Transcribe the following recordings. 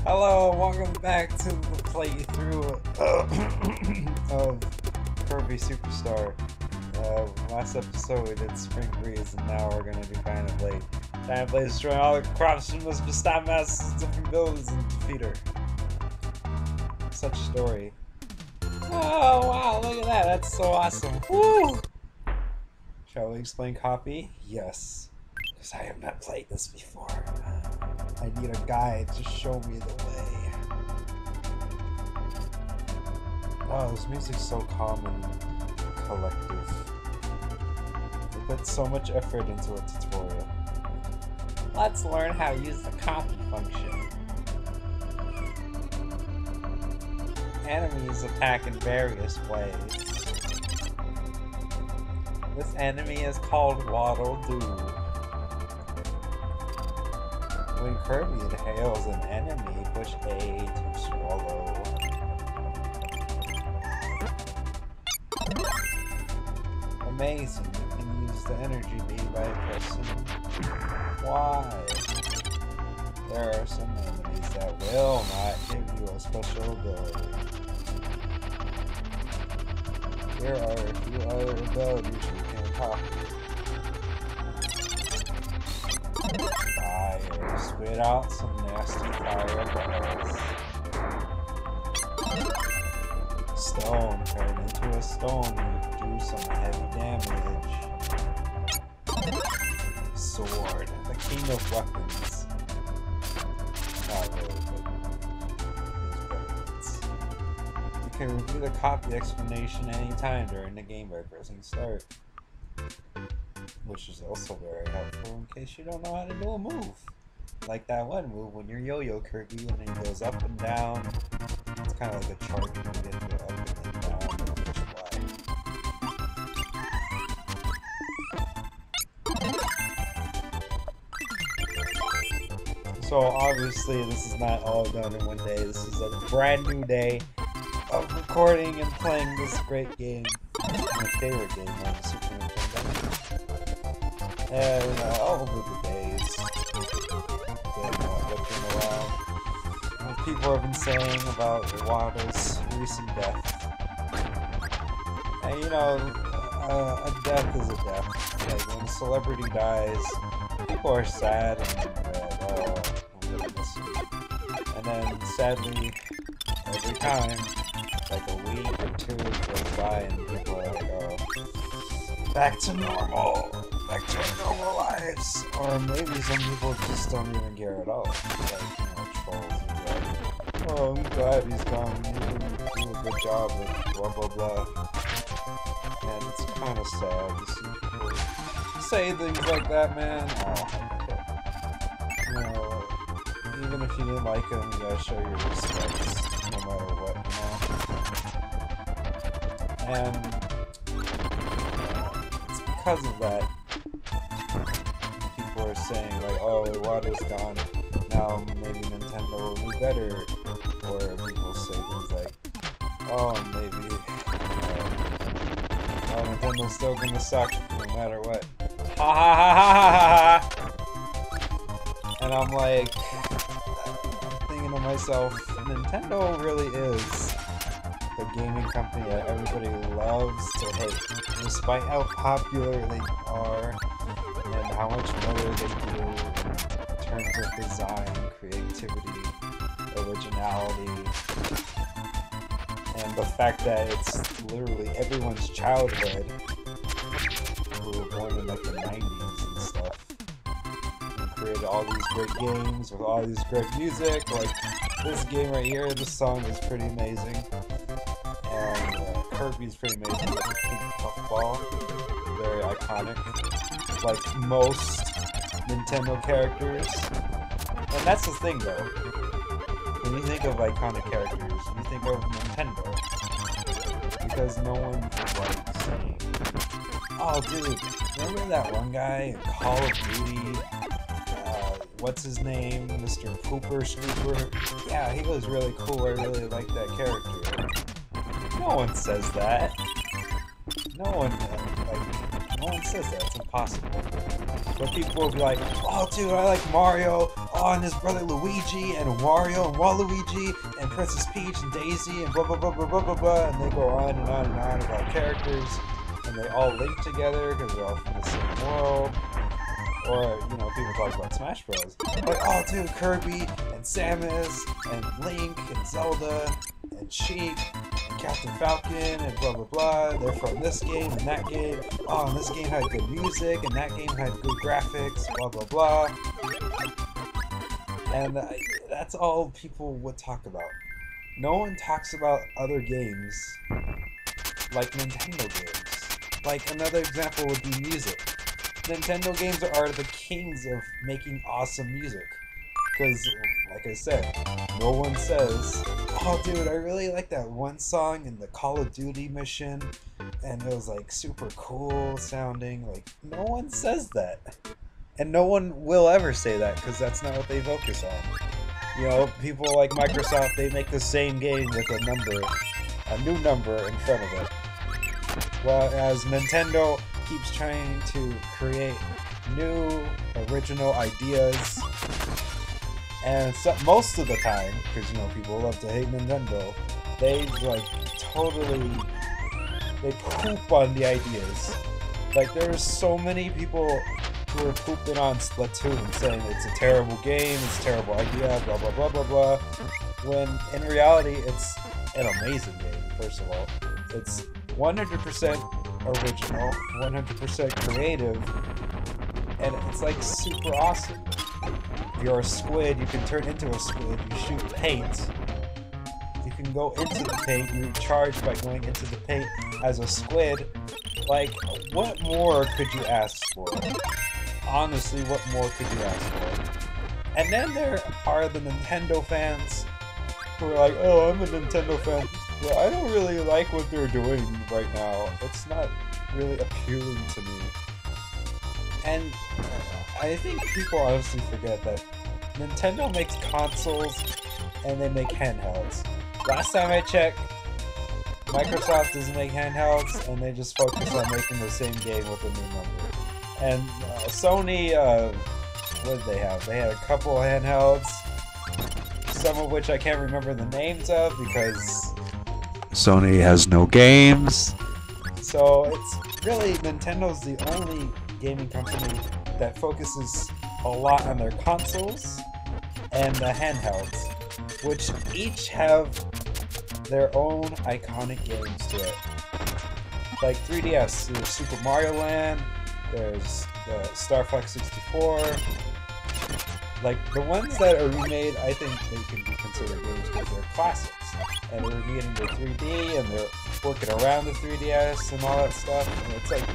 Hello, welcome back to the playthrough of Kirby Superstar. Last episode we did Spring Breeze, and now we're gonna do Kind of Late. Kind of Late is destroying all the crops and must stop masses of different buildings and defeat her. Such story. Oh wow, look at that, that's so awesome. Woo! Shall we explain copy? Yes. Because I have not played this before. I need a guide to show me the way. Wow, this music's so calm and collective. They put so much effort into a tutorial. Let's learn how to use the copy function. Enemies attack in various ways. This enemy is called Waddle Doo. When Kirby inhales an enemy, push A to swallow. Amazing, you can use the energy beam by pressing Y. There are some enemies that will not give you a special ability. Here are a few other abilities you can copy. Fire, spit out some nasty fireballs. Stone, turn into a stone, you do some heavy damage. Sword, the king of weapons. Not really, but there's weapons. You can review the copy explanation anytime during the game by pressing start. Which is also very helpful in case you don't know how to do a move. Like that one move when you're yo-yo Kirby, and it goes up and down. It's kind of like a chart, you can get to up and then down and push Y. So obviously this is not all done in one day. This is a brand new day of recording and playing this great game. My favorite game on the Super Nintendo. And over the days, been looking around what people have been saying about Waddle's recent death. And you know, a death is a death. Like when a celebrity dies, people are sad and oh, I'm gonna miss you. And then sadly, every time, like a week or two goes by and people are like, oh, back to normal. Back to our normal lives. Or maybe some people just don't even care at all. Like, you know, trolls and like, oh, I'm glad he's gone. He didn't do a good job with blah blah blah. And it's kind of sad to see people say things like that, man. Oh, you know, even if you didn't like him, you gotta show your respect no matter what, you know. And it's because of that. People are saying like, oh, Waddle's gone, now maybe Nintendo will do better. Or people say things like, oh, maybe, oh, Nintendo's still gonna suck no matter what. Ha ha ha ha ha ha! And I'm like, I'm thinking to myself, Nintendo really is the gaming company that everybody loves to hate, despite how popular they are. And how much better they do in terms of design, creativity, originality, and the fact that it's literally everyone's childhood who were born in like the 90s and stuff, and created all these great games with all these great music. Like this game right here, this song is pretty amazing, and Kirby's pretty amazing with the pink puffball, very iconic. Like most Nintendo characters. And that's the thing though. When you think of iconic characters, you think of Nintendo. Because no one is like saying, oh dude, remember that one guy in Call of Duty? What's his name? Mr. Pooper Scooper? Yeah, he was really cool, I really liked that character. No one says that. No one, like, No one says that. It's impossible. But people will be like, oh, dude, I like Mario. Oh, and his brother Luigi, and Wario, and Waluigi, and Princess Peach, and Daisy, and blah, blah, blah, blah, blah, blah, blah. And they go on and on and on about characters. And they all link together because they're all from the same world. Or, you know, people talk about Smash Bros. Like, oh, dude, Kirby, and Samus, and Link, and Zelda, and Sheik, and Captain Falcon, and blah, blah, blah. They're from this game and that game. Oh, and this game had good music, and that game had good graphics, blah, blah, blah. And that's all people would talk about. No one talks about other games like Nintendo games. Like, another example would be music. Nintendo games are the kings of making awesome music. Because, like I said, no one says, oh dude, I really like that one song in the Call of Duty mission, and it was like super cool sounding. Like, no one says that. And no one will ever say that, because that's not what they focus on. You know, people like Microsoft, they make the same game with a new number in front of it. Whereas Nintendo keeps trying to create new, original ideas, and so, most of the time, because, you know, people love to hate Nintendo, they poop on the ideas. Like, there's so many people who are pooping on Splatoon, saying it's a terrible game, it's a terrible idea, blah blah blah blah blah, when in reality it's an amazing game. First of all, it's 100% original, 100% creative, and it's like super awesome. If you're a squid, you can turn into a squid, you shoot paint, you can go into the paint, you recharge by going into the paint as a squid. Like, what more could you ask for? Honestly, what more could you ask for? And then there are the Nintendo fans who are like, oh, I'm a Nintendo fan, but I don't really like what they're doing right now. It's not really appealing to me. And I think people honestly forget that Nintendo makes consoles and they make handhelds. Last time I checked, Microsoft doesn't make handhelds, and they just focus on making the same game with a new number. And Sony, what did they have? They had a couple handhelds, some of which I can't remember the names of because Sony has no games. So it's really, Nintendo's the only gaming company that focuses a lot on their consoles and the handhelds, which each have their own iconic games to it. Like 3DS, there's Super Mario Land, there's the Star Fox 64. Like, the ones that are remade, I think they can be considered games because they're classics. And they're remade into 3D, and they're working around the 3DS and all that stuff. And it's like,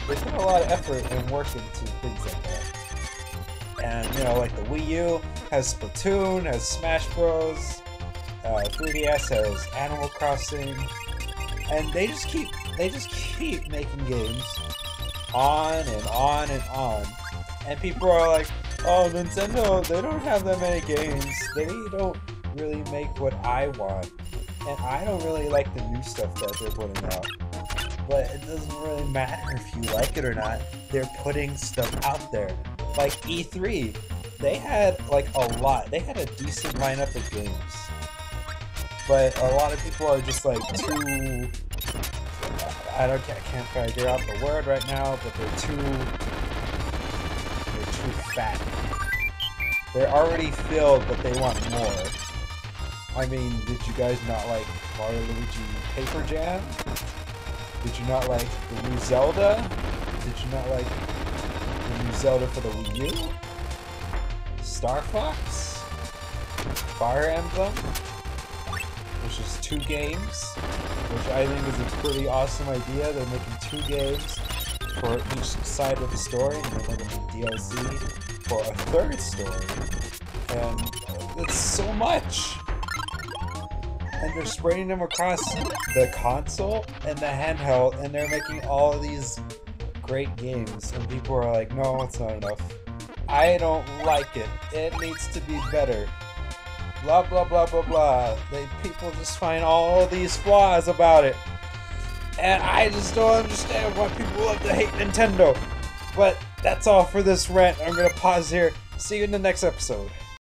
they put a lot of effort and work into things like that. And, you know, like the Wii-U has Splatoon, has Smash Bros. 3DS has Animal Crossing, and they just keep making games on and on and on. And people are like, oh, Nintendo, they don't have that many games. They don't really make what I want. And I don't really like the new stuff that they're putting out. But it doesn't really matter if you like it or not. They're putting stuff out there. Like E3, they had like a lot. They had a decent lineup of games. But a lot of people are just like too, I can't figure out the word right now, but they're too fat. They're already filled, but they want more. I mean, did you guys not like Mario Luigi Paper Jam? Did you not like the new Zelda? Did you not like the new Zelda for the Wii U? Star Fox? Fire Emblem? Which is 2 games, which I think is a pretty awesome idea. They're making 2 games for each side of the story, and they're making DLC for a 3rd story. And it's so much! And they're spreading them across the console and the handheld, and they're making all of these great games, and people are like, no, it's not enough. I don't like it. It needs to be better. Blah blah blah blah blah. People just find all these flaws about it. And I just don't understand why people love to hate Nintendo. But that's all for this rant. I'm gonna pause here. See you in the next episode.